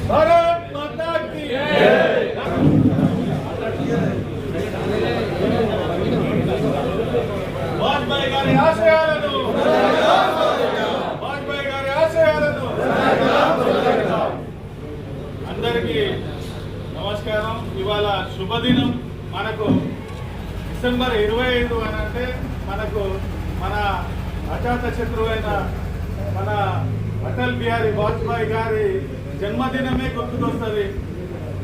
भारत माता की వాజ్పేయి గారి ఆశయాలను అందరికీ నమస్కారం. ఇవాళ శుభదినం. మనకు డిసెంబర్ 25 అని అంటే మనకు మన అజాత శత్రువు అయిన మన అటల్ బిహారీ వాజ్పేయి గారి జన్మదినమే గుర్తుకొస్తుంది.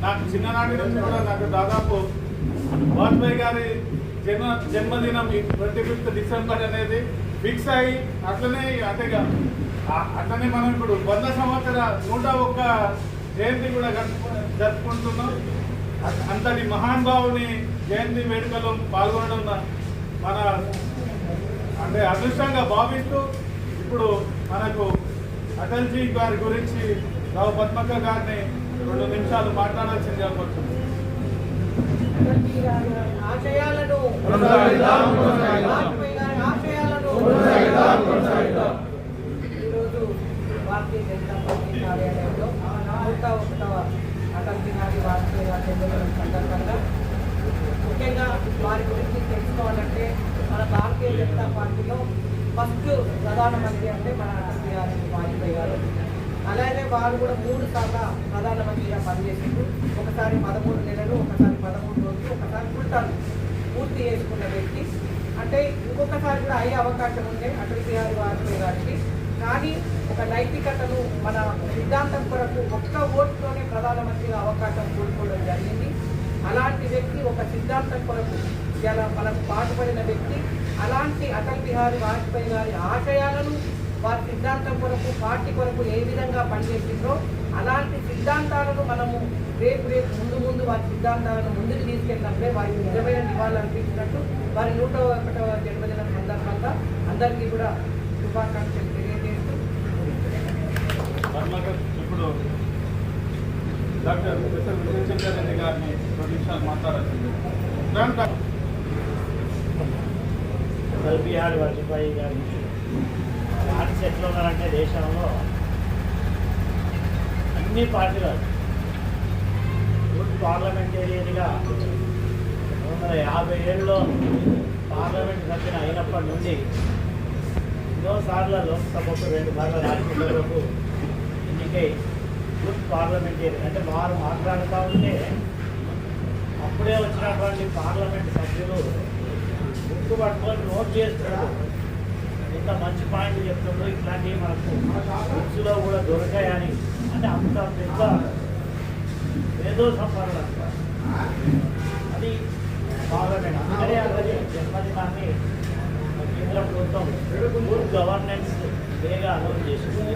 నాకు చిన్ననాటి నుంచి కూడా నాకు దాదాపు వాజ్పేయి గారి జన్మదినం 25 డిసెంబర్ అనేది ఫిక్స్ అయ్యి అట్లనే అట్లనే మనం ఇప్పుడు 100 సంవత్సర 101 జయంతి కూడా జరుపుకుంటున్నాం. అంతటి మహానుభావుని జయంతి వేడుకలో పాల్గొనడం మన అదృష్టంగా భావిస్తూ ఇప్పుడు మనకు అటల్జీ గారి గురించి రావు పద్మక్క గారిని 2 నిమిషాలు మాట్లాడాల్సింది అనుకుంటున్నాం. ఈరోజు భారతీయ జనతా పార్టీ కార్యాలయంలో 101వ అటల్ బిహారీ వాజ్పేయి గారి జన్మదినం సందర్భంగా ముఖ్యంగా వారి గురించి తెలుసుకోవాలంటే మన భారతీయ జనతా పార్టీలో ఫస్ట్ ప్రధానమంత్రి అంటే మన అటల్ బిహారీ వాజ్పేయి గారు. అలాగే వారు కూడా 3 సార్లు ప్రధానమంత్రిగా పనిచేసిండ్రు. ఒకసారి 13 నెలలు, ఒకసారి 13 రోజులు, ఒకసారి ఫుల్ పూర్తి చేసుకున్న వ్యక్తి. అంటే ఇంకొకసారి కూడా అయ్యే అవకాశం ఉండే అటల్ బిహారీ వాజ్పేయి గారికి. కానీ ఒక నైతికతను మన సిద్ధాంతం కొరకు ఒక్క ఓటుతోనే ప్రధానమంత్రిగా అవకాశం కోల్పోవడం జరిగింది. అలాంటి వ్యక్తి ఒక సిద్ధాంతం కొరకు ఇలా మనకు పాటుపడిన వ్యక్తి. అలాంటి అటల్ బిహారీ వాజ్పేయి గారి ఆశయాలను వారి సిద్ధాంతం కొరకు పార్టీ కొరకు ఏ విధంగా పనిచేసిందో అలాంటి సిద్ధాంతాలను మనము రేపు ముందు వారి సిద్ధాంతాలను ముందుకు తీసుకెళ్ళినప్పుడే వారికి నిజమైన నివాళులు అనిపించినట్టు వారి 101వ జన్మదినం సందర్భంగా అందరికీ కూడా శుభాకాంక్షలు తెలియజేస్తూ ఇప్పుడు డాక్టర్ విజయచంద్ర రెడ్డి గారిని 2 నిమిషాలు మాట్లాడాల్సింది. అటల్ బిహారీ వాజ్పేయి గారి పార్టీస్ ఎట్లా ఉన్నారంటే దేశంలో అన్ని పార్టీలు యూత్ పార్లమెంటేరియన్గా 150 పార్లమెంట్ సభ్యులు అయినప్పటి నుండి ఎన్నోసార్లు లోక్సభకు 2 సార్లు రాజ్యసభకు ఎన్నికై యూత్ పార్లమెంటేరియన్ అంటే వారు మాట్లాడుతూ ఉంటే అప్పుడే వచ్చినటువంటి పార్లమెంట్ సభ్యులు బుక్కు పట్టుకొని నోట్ చేస్తున్నారు. ఇంత మంచి పాయింట్లు చెప్తుండ్రు, ఇట్లాంటివి మనకు బుక్స్లో కూడా దొరకాయని. అంటే అంత పెద్ద మేధో సంపద అది పార్లమెంట్. అందుకనే అలాగే జన్మదినాన్ని కేంద్ర ప్రభుత్వం గుడ్ గవర్నెన్స్ డేగా అనౌన్స్ చేసింది.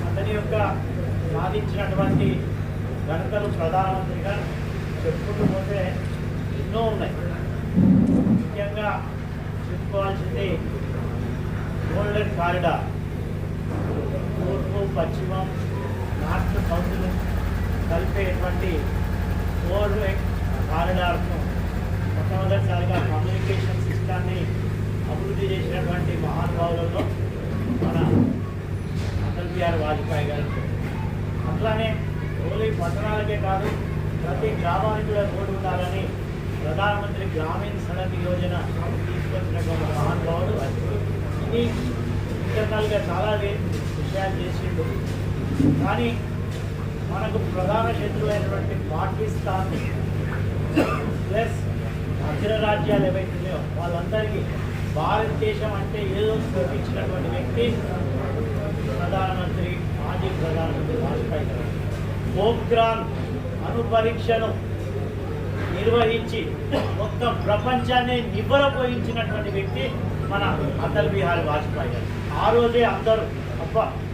అతని యొక్క సాధించినటువంటి ఘనతలు ప్రధానమంత్రిగా చెప్పుకుంటూ పోతే ఎన్నో ఉన్నాయి. ముఖ్యంగా చెప్పుకోవాల్సింది గోల్డెన్ కారిడార్, తూర్పు పశ్చిమం నార్త్ సౌత్ను కలిపేటువంటి గోల్డెన్ కారిడార్ను మొట్టమొదటిసారిగా కమ్యూనికేషన్ సిస్టాన్ని అభివృద్ధి చేసినటువంటి మహానుభావులలో మన అటల్ బిహారీ వాజ్పేయి గారు. అట్లానే ఓన్లీ పట్టణాలకే కాదు ప్రతి గ్రామానికి కూడా రోడ్డు ఉండాలని ప్రధానమంత్రి గ్రామీణ సడక్ యోజన తీసుకొచ్చినటువంటి మహానుభావుడు. ఇది ఇంటర్నల్గా చాలా విషయాలు చేసిండు. కానీ మనకు ప్రధాన శత్రువైనటువంటి పాకిస్తాన్ ప్లస్ అగ్రరాజ్యాలు ఏవైతున్నాయో వాళ్ళందరికీ భారతదేశం అంటే ఏదో చూపించినటువంటి వ్యక్తి ప్రధానమంత్రి, మాజీ ప్రధానమంత్రి వాజ్పేయి గారు. పోఖ్రాన్ అణుపరీక్షను నిర్వహించి మొత్తం ప్రపంచాన్ని నివ్వరపోయించినటువంటి వ్యక్తి మన అటల్ బిహారీ వాజ్పేయి గారు. ఆ రోజే అందరూ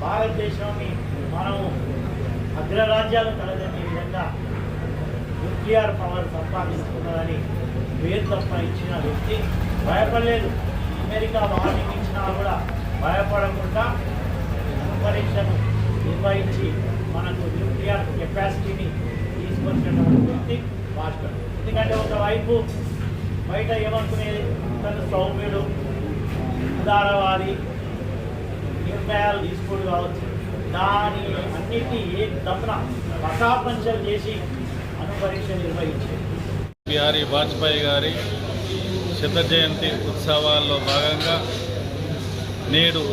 భారతదేశాన్ని మనము అగ్రరాజ్యాలు తలదనే విధంగా న్యూక్లియర్ పవర్ సంపాదిస్తున్నదని పేరు తప్ప ఇచ్చిన వ్యక్తి. భయపడలేదు. అమెరికా వార్నింగ్ ఇచ్చినా కూడా భయపడకుండా పరీక్షను నిర్వహించి మనకు న్యూక్లియర్ కెపాసిటీని తీసుకొచ్చినటువంటి వ్యక్తి వాజ్పేయి. ఎందుకంటే ఒకవైపు బయట ఏమనుకునేది తను సౌమ్యుడు, ఉదారవాది, నిర్ణయాలు తీసుకోడు కావచ్చు. దాని అన్నిటినీ ఏ దప్పున పటాపంచలు చేసి అనుపరీక్ష నిర్వహించారు. బిహారీ వాజ్పేయి గారి శత జయంతి ఉత్సవాల్లో భాగంగా నేడు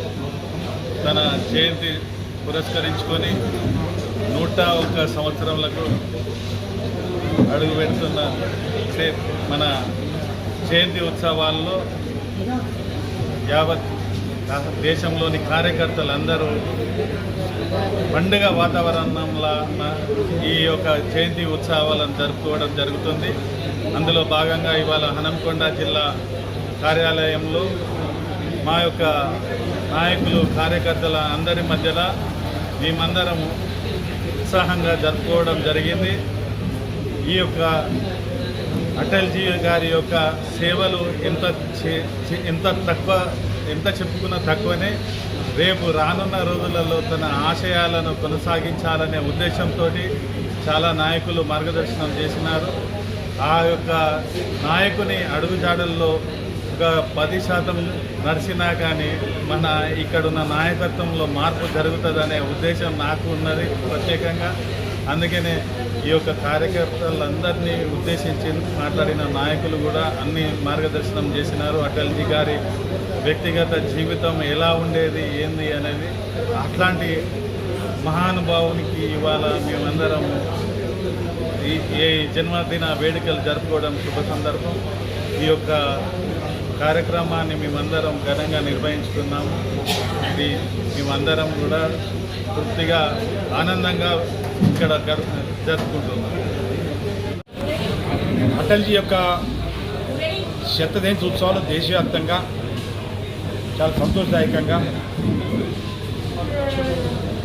తన జయంతి పురస్కరించుకొని 101 సంవత్సరాలకు అడుగు పెడుతున్న మన జయంతి ఉత్సవాల్లో యావత్ దేశంలోని కార్యకర్తలందరూ పండుగ వాతావరణంలో ఈ యొక్క జయంతి ఉత్సవాలను జరుపుకోవడం జరుగుతుంది. అందులో భాగంగా ఇవాళ హనంకొండ జిల్లా కార్యాలయంలో మా యొక్క నాయకులు కార్యకర్తల అందరి మధ్యలో మేమందరము ఉత్సాహంగా జరుపుకోవడం జరిగింది. ఈ యొక్క అటల్జీ గారి యొక్క సేవలు ఎంత చెప్పుకున్నా తక్కువనే. రేపు రానున్న రోజులలో తన ఆశయాలను కొనసాగించాలనే ఉద్దేశంతో చాలా నాయకులు మార్గదర్శనం చేసినారు. ఆ యొక్క నాయకుని అడుగుజాడల్లో ఒక 10% నడిచినా కానీ మన ఇక్కడున్న నాయకత్వంలో మార్పు జరుగుతుందనే ఉద్దేశం నాకు ఉన్నది ప్రత్యేకంగా. అందుకనే ఈ యొక్క కార్యకర్తలందరినీ ఉద్దేశించి మాట్లాడిన నాయకులు కూడా అన్ని మార్గదర్శనం చేసినారు. అటల్జీ గారి వ్యక్తిగత జీవితం ఎలా ఉండేది ఏంది అనేది అట్లాంటి మహానుభావునికి ఇవాళ మేమందరం ఈ జన్మదిన వేడుకలు జరుపుకోవడం శుభ సందర్భం. ఈ యొక్క కార్యక్రమాన్ని మేమందరం ఘనంగా నిర్వహించుకున్నాము. ఇది మేమందరం కూడా పూర్తిగా ఆనందంగా ఇక్కడ జరుపుకుంటున్నాం. అటల్జీ యొక్క శత జయంతి ఉత్సవాలు దేశవ్యాప్తంగా చాలా సంతోషదాయకంగా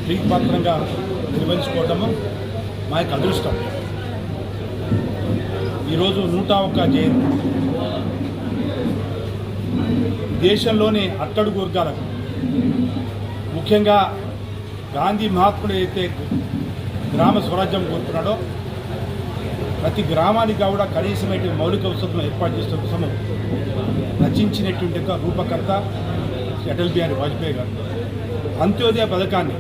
ప్రీతిపాత్రంగా నిర్వహించుకోవటము మా యొక్క అదృష్టం. ఈరోజు 101 జయంతి దేశంలోని అట్టడుగు వర్గాలకు, ముఖ్యంగా గాంధీ మహాత్ముడు అయితే గ్రామ స్వరాజ్యం కోరుకున్నాడో ప్రతి గ్రామానికి కూడా కనీసమైన మౌలిక వసతులను ఏర్పాటు చేసే కోసం రచించినటువంటి ఒక రూపకర్త అటల్ బిహారీ వాజ్పేయి గారు. అంత్యోదయ పథకాన్ని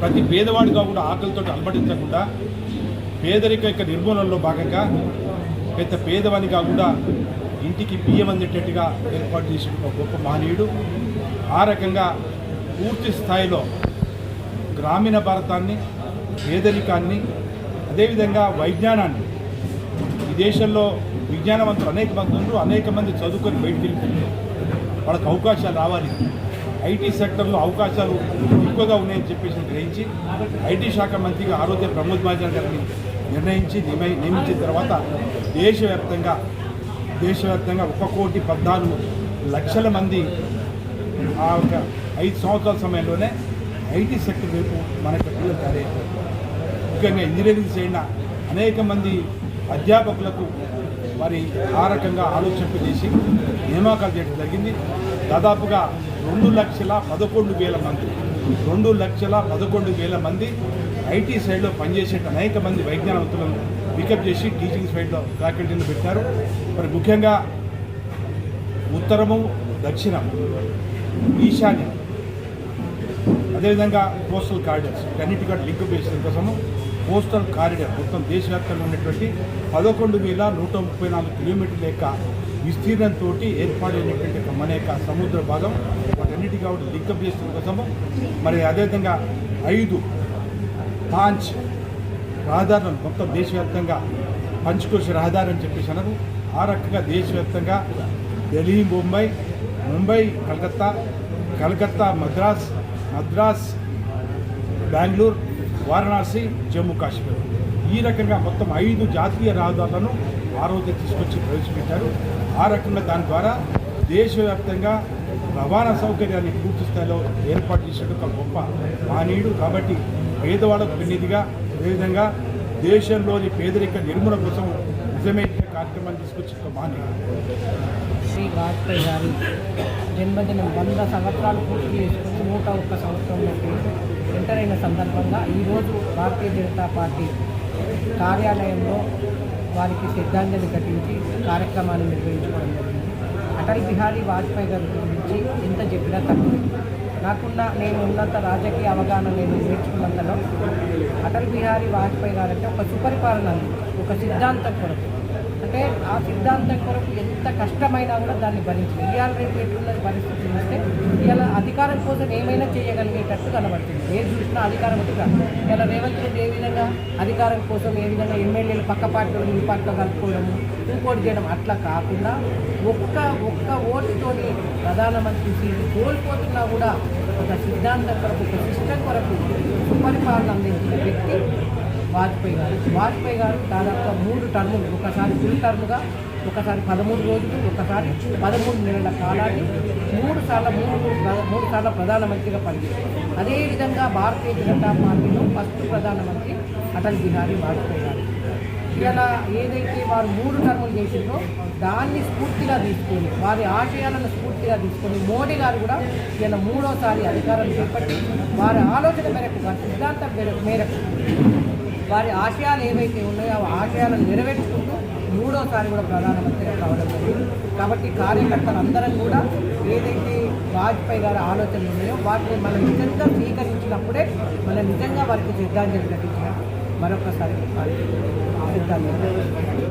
ప్రతి పేదవాడిగా కూడా ఆకలితో అలమటించకుండా పేదరిక యొక్క నిర్మూలనలో భాగంగా పెద్ద పేదవానిగా కూడా ఇంటికి బియ్యం అందేటట్టుగా ఏర్పాటు చేసిన ఒక గొప్ప మహనీయుడు. ఆ రకంగా పూర్తి స్థాయిలో గ్రామీణ భారతాన్ని, పేదరికాన్ని, అదేవిధంగా వైజ్ఞానాన్ని, ఈ దేశంలో విజ్ఞానవంతులు అనేక మంది ఉన్నారు. అనేక మంది చదువుకొని బయటికి వెళ్తున్నారు. వాళ్ళకి అవకాశాలు రావాలి. ఐటీ సెక్టర్లో అవకాశాలు ఎక్కువగా ఉన్నాయని చెప్పేసి గ్రహించి ఐటీ శాఖ మంత్రిగా ఆరోగ్య ప్రమోద్ మహాజన్ గారిని నియమించిన తర్వాత దేశవ్యాప్తంగా 1,14,00,000 మంది ఆ ఒక 5 సంవత్సరాల సమయంలోనే ఐటీ సెక్టర్ వైపు మన పిల్లలు తయారయ్యారు. ముఖ్యంగా ఇంజనీరింగ్ చేసిన అనేక మంది అధ్యాపకులకు మరి ఆ రకంగా ఆలోచింపజేసి నియామకాలు చేయడం జరిగింది. దాదాపుగా 2,11,000 మంది 2,11,000 మంది ఐటీ సైడ్లో పనిచేసే అనేక మంది వైజ్ఞానికులను పికప్ చేసి టీచింగ్ సైడ్లో ఫ్యాకల్టీలు పెట్టారు. మరి ముఖ్యంగా ఉత్తరము, దక్షిణం, ఈశాన్యం, అదేవిధంగా కోస్టల్ కారిడార్స్ అన్నిటికీ లింక్ చేసిన కోసము కోస్టల్ కారిడార్ మొత్తం దేశవ్యాప్తంగా ఉన్నటువంటి 11,134 కిలోమీటర్ల యొక్క విస్తీర్ణంతో ఏర్పాటైనటువంటి మన యొక్క సముద్ర భాగం వాటన్నిటికీ కూడా లింకప్ చేసిన కోసము మరి అదేవిధంగా 5 పాంచ్ రహదారులను మొత్తం దేశవ్యాప్తంగా పంచకోశ రహదారి అని చెప్పేసి అన్నారు. ఆ రకంగా దేశవ్యాప్తంగా ఢిల్లీ, ముంబై, కలకత్తా, మద్రాస్, బెంగళూరు, వారణాసి, జమ్మూ కాశ్మీర్ ఈ రకంగా మొత్తం 5 జాతీయ రహదారులను ఆ రోజే తీసుకొచ్చి ప్రవేశపెట్టారు. ఆ రకంగా దాని ద్వారా దేశవ్యాప్తంగా రవాణా సౌకర్యాన్ని పూర్తి స్థాయిలో ఏర్పాటు చేసే ఒక గొప్ప మహనీయుడు. కాబట్టి పేదవాళ్ళకు పెన్నిదిగా, అదేవిధంగా దేశంలోని పేదరిక నిర్మూలన కోసం నిజమైన కార్యక్రమాన్ని తీసుకొచ్చి ఒక మహనీయుడు. శ్రీ వాజ్పేయి గారి జన్మదినం 100 సంవత్సరాలు పూర్తి చేసుకుని 101 సంవత్సరంలోకి ఎంటర్ అయిన సందర్భంగా ఈరోజు భారతీయ జనతా పార్టీ కార్యాలయంలో వారికి శ్రద్ధాంజలి ఘటించి కార్యక్రమాన్ని నిర్వహించుకోవడం జరిగింది. అటల్ బిహారీ వాజ్పేయి గారి గురించి ఎంత చెప్పినా తక్కువ. నేను ఉన్నంత రాజకీయ అవగాహన నేను నేర్చుకున్నంతలో అటల్ బిహారీ వాజ్పేయి గారు అంటే ఒక సుపరిపాలన, ఒక సిద్ధాంతం కొరకు, అంటే ఆ సిద్ధాంతం కొరకు ఎంత కష్టమైనా కూడా దాన్ని భరించింది. ఇవాళ రేపు ఎట్లున్నది పరిస్థితి చూస్తే ఇలా అధికారం కోసం ఏమైనా చేయగలిగేటట్టు కనబడుతుంది. ఏది చూసినా అధికారం ఒకటి కాదు. ఇలా రేవంత్ రెడ్డి ఏ విధంగా అధికారం కోసం ఏ విధంగా ఎమ్మెల్యేలు పక్క పార్టీలు ఈ పార్టీలో కలుపుకోవడము, ఇంకోటి చేయడం అట్లా కాకుండా ఒక్క ఓటుతోని ప్రధానమంత్రి సీటు కోల్పోతున్నా కూడా ఒక సిద్ధాంతం కొరకు, ఒక సిస్టమ్ కొరకు సుపరిపాలన అందించిన వ్యక్తి వాజ్పేయి గారు దాదాపుగా 3 టర్ములు, ఒకసారి ఫుల్ టర్ముగా, ఒకసారి 13 రోజులు, ఒకసారి 13 నెలల కాలాన్ని 3 సార్లు ప్రధానమంత్రిగా పనిచేశారు. అదేవిధంగా భారతీయ జనతా పార్టీలో ఫస్ట్ ప్రధానమంత్రి అటల్ బిహారీ వాజ్పేయి గారు. ఇలా ఏదైతే వారు 3 టర్ములు చేసిందో దాన్ని స్ఫూర్తిగా తీసుకొని, వారి ఆశయాలను స్ఫూర్తిగా తీసుకొని మోడీ గారు కూడా ఇలా 3వసారి అధికారం చేపట్టి వారి ఆలోచన మేరకు, వారి సిద్ధాంతం మేరకు వారి ఆశయాలు ఏవైతే ఉన్నాయో ఆ ఆశయాలను నెరవేర్చుకుంటూ 3వసారి కూడా ప్రధానమంత్రిగా కావడం జరిగింది. కాబట్టి కార్యకర్తలందరం కూడా ఏదైతే వాజ్పేయి గారి ఆలోచనలు ఉన్నాయో వాటిని మనం నిజంగా స్వీకరించినప్పుడే మనం నిజంగా వారికి శ్రద్ధాంజలి ఘటించిన మరొకసారి శ్రద్ధాంజలి.